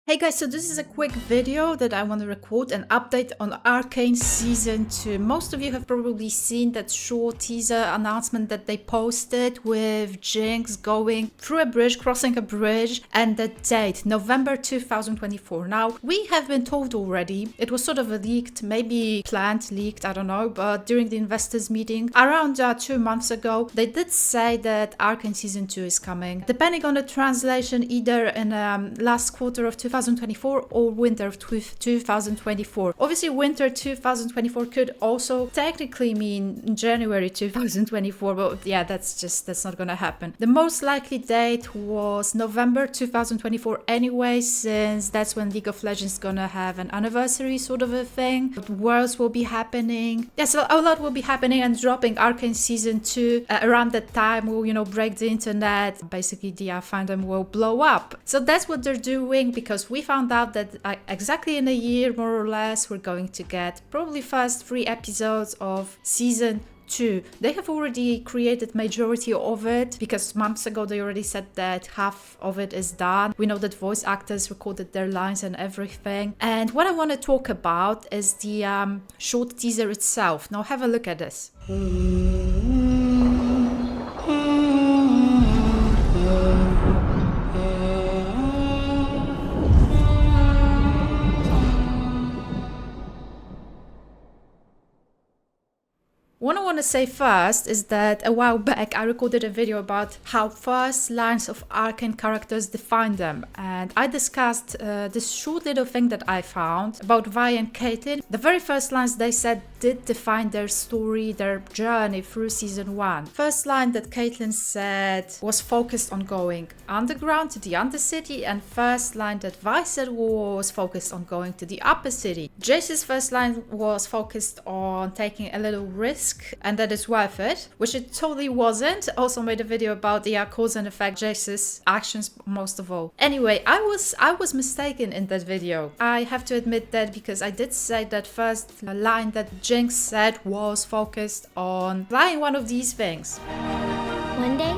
Hey guys, so this is a quick video that I want to record an update on Arcane Season 2. Most of you have probably seen that short teaser announcement that they posted with Jinx going through a bridge, crossing a bridge, and the date, November 2024. Now, we have been told already, it was sort of leaked, maybe planned, leaked, I don't know, but during the investors meeting around 2 months ago, they did say that Arcane Season 2 is coming. Depending on the translation, either in last quarter of 2024 or winter of 2024. Obviously, winter 2024 could also technically mean January 2024, but yeah, that's not gonna happen. The most likely date was November 2024 anyway, since that's when League of Legends is gonna have an anniversary sort of a thing. Worlds will be happening. Yeah, so a lot will be happening and dropping. Arcane Season 2 around that time will, break the internet. Basically, the fandom will blow up. So that's what they're doing, because we found out that exactly in a year, more or less, we're going to get probably first 3 episodes of Season 2. They have already created majority of it, because months ago they already said that half of it is done. We know that voice actors recorded their lines and everything. And what I want to talk about is the short teaser itself. Now have a look at this. What I want to say first is that a while back I recorded a video about how first lines of Arcane characters define them, and I discussed this short little thing that I found about Vi and Caitlyn. The very first lines they said did define their story, their journey through Season 1. First line that Caitlyn said was focused on going underground to the Undercity, and first line that Vi said was focused on going to the Upper City. GGzi's first line was focused on taking a little risk, and that is worth it, which it totally wasn't. Also made a video about the cause and effect, GGzi's actions most of all. Anyway, I was mistaken in that video. I have to admit that, because I did say that first line that Jinx said was focused on flying one of these things. One day,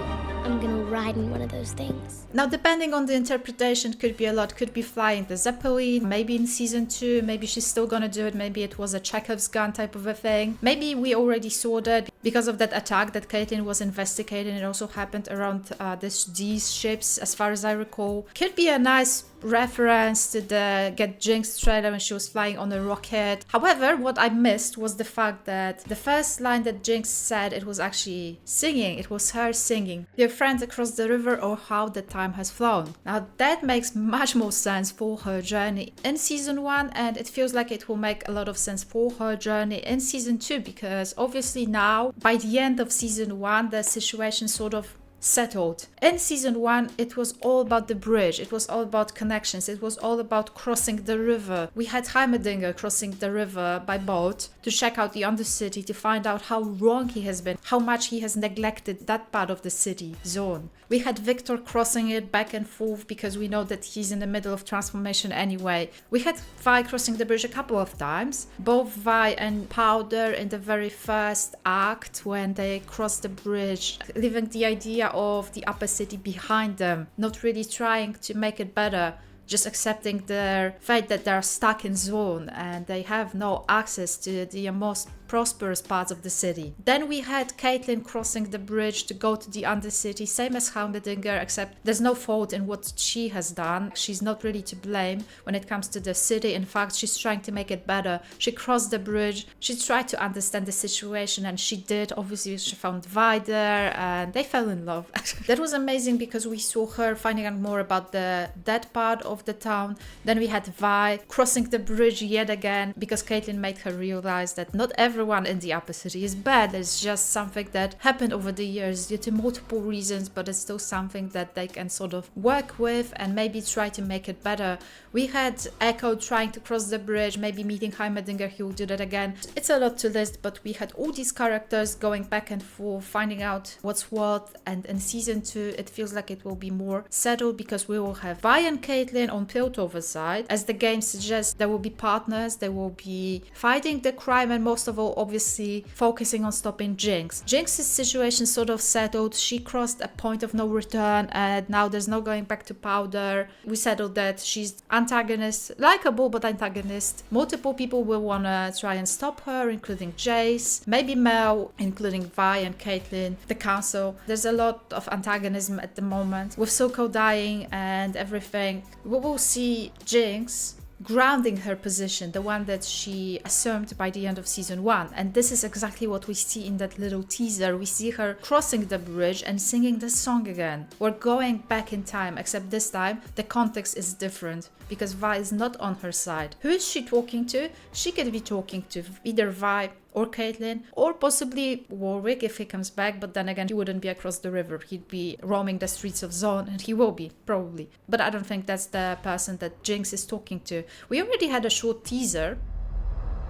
I'm gonna ride in one of those things. Now, depending on the interpretation, could be a lot. Could be flying the Zeppelin, maybe in Season 2, maybe she's still gonna do it, maybe it was a Chekhov's gun type of a thing. Maybe we already saw that because of that attack that Caitlyn was investigating. It also happened around these ships, as far as I recall. Could be a nice reference to the Get Jinx trailer when she was flying on a rocket. However, what I missed was the fact that the first line that Jinx said, it was actually singing. It was her singing, "Your friends across the river, or how the time has flown." Now that makes much more sense for her journey in Season 1, and it feels like it will make a lot of sense for her journey in Season 2, because obviously now, by the end of Season 1, the situation sort of settled. In Season 1, it was all about the bridge, it was all about connections, it was all about crossing the river. We had Heimerdinger crossing the river by boat to check out the Undercity, to find out how wrong he has been, how much he has neglected that part of the city zone. We had Victor crossing it back and forth, because we know that he's in the middle of transformation anyway. We had Vi crossing the bridge a couple of times, both Vi and Powder in the very first act when they crossed the bridge, leaving the idea of the Upper City behind them, not really trying to make it better, just accepting their fate that they're stuck in zone and they have no access to the most prosperous parts of the city. Then we had Caitlyn crossing the bridge to go to the Undercity, same as Heimerdinger, except there's no fault in what she has done. She's not really to blame when it comes to the city. In fact, she's trying to make it better. She crossed the bridge, she tried to understand the situation, and she did. Obviously, she found Vi there and they fell in love. That was amazing, because we saw her finding out more about that part of the town. Then we had Vi crossing the bridge yet again, because Caitlyn made her realize that not everyone in the Upper City is bad. It's just something that happened over the years due to multiple reasons, but it's still something that they can sort of work with and maybe try to make it better. We had Echo trying to cross the bridge, maybe meeting Heimerdinger, he will do that again. It's a lot to list, but we had all these characters going back and forth, finding out what's what, and in Season 2 it feels like it will be more settled, because we will have Vi and Caitlyn on Piltover's side. As the game suggests, there will be partners, they will be fighting the crime, and most of all also obviously focusing on stopping Jinx. Jinx's situation sort of settled. She crossed a point of no return and now there's no going back to Powder. We settled that she's antagonist, likable but antagonist. Multiple people will want to try and stop her, including Jace, maybe Mel, including Vi and Caitlyn, the council. There's a lot of antagonism at the moment. With Silco dying and everything, we will see Jinx grounding her position, the one that she assumed by the end of season 1. And this is exactly what we see in that little teaser. We see her crossing the bridge and singing the song again. We're going back in time, except this time the context is different because Vi is not on her side. Who is she talking to? She could be talking to either Vi or Caitlyn, or possibly Warwick if he comes back, but then again he wouldn't be across the river, he'd be roaming the streets of Zone, and he will be, probably. But I don't think that's the person that Jinx is talking to. We already had a short teaser.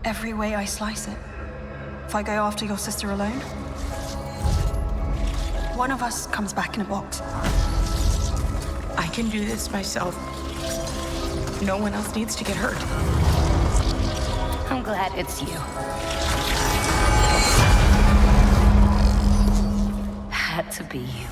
Every way I slice it, if I go after your sister alone, one of us comes back in a box. I can do this myself. No one else needs to get hurt. I'm glad it's you. Had to be you.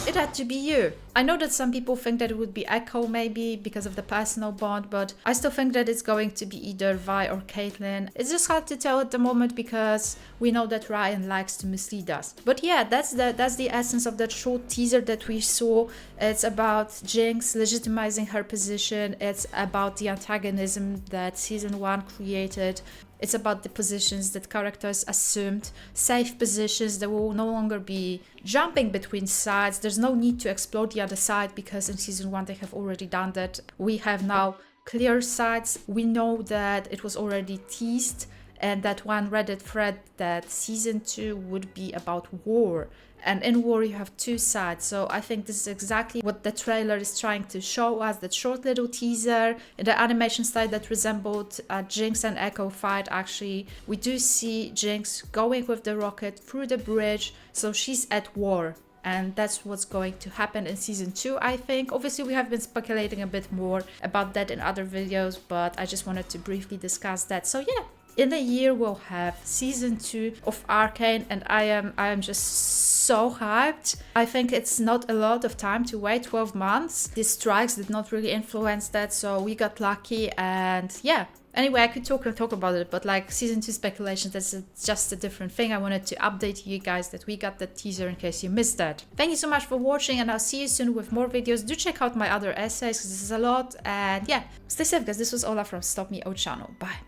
It had to be you. I know that some people think that it would be Echo maybe because of the personal bond, but I still think that it's going to be either Vi or Caitlyn. It's just hard to tell at the moment because we know that Ryan likes to mislead us. But yeah, that's the essence of that short teaser that we saw. It's about Jinx legitimizing her position. It's about the antagonism that season 1 created. It's about the positions that characters assumed, safe positions that will no longer be jumping between sides. There's no need to explore the other side because in season 1 they have already done that. We have now clear sides. We know that it was already teased and that one Reddit thread that season 2 would be about war. And in war you have two sides, so I think this is exactly what the trailer is trying to show us, that short little teaser. In the animation style that resembled a Jinx and Echo fight, actually, we do see Jinx going with the rocket through the bridge, so she's at war. And that's what's going to happen in season 2, I think. Obviously, we have been speculating a bit more about that in other videos, but I just wanted to briefly discuss that. So yeah, in a year we'll have season 2 of Arcane, and I am just so hyped. I think it's not a lot of time to wait, 12 months. These strikes did not really influence that, so we got lucky, and yeah. Anyway, I could talk about it, but like season 2 speculation, that's just a different thing. I wanted to update you guys that we got that teaser in case you missed that. Thank you so much for watching, and I'll see you soon with more videos. Do check out my other essays because this is a lot, and yeah, stay safe guys. This was Ola from Stop Me O channel. Bye.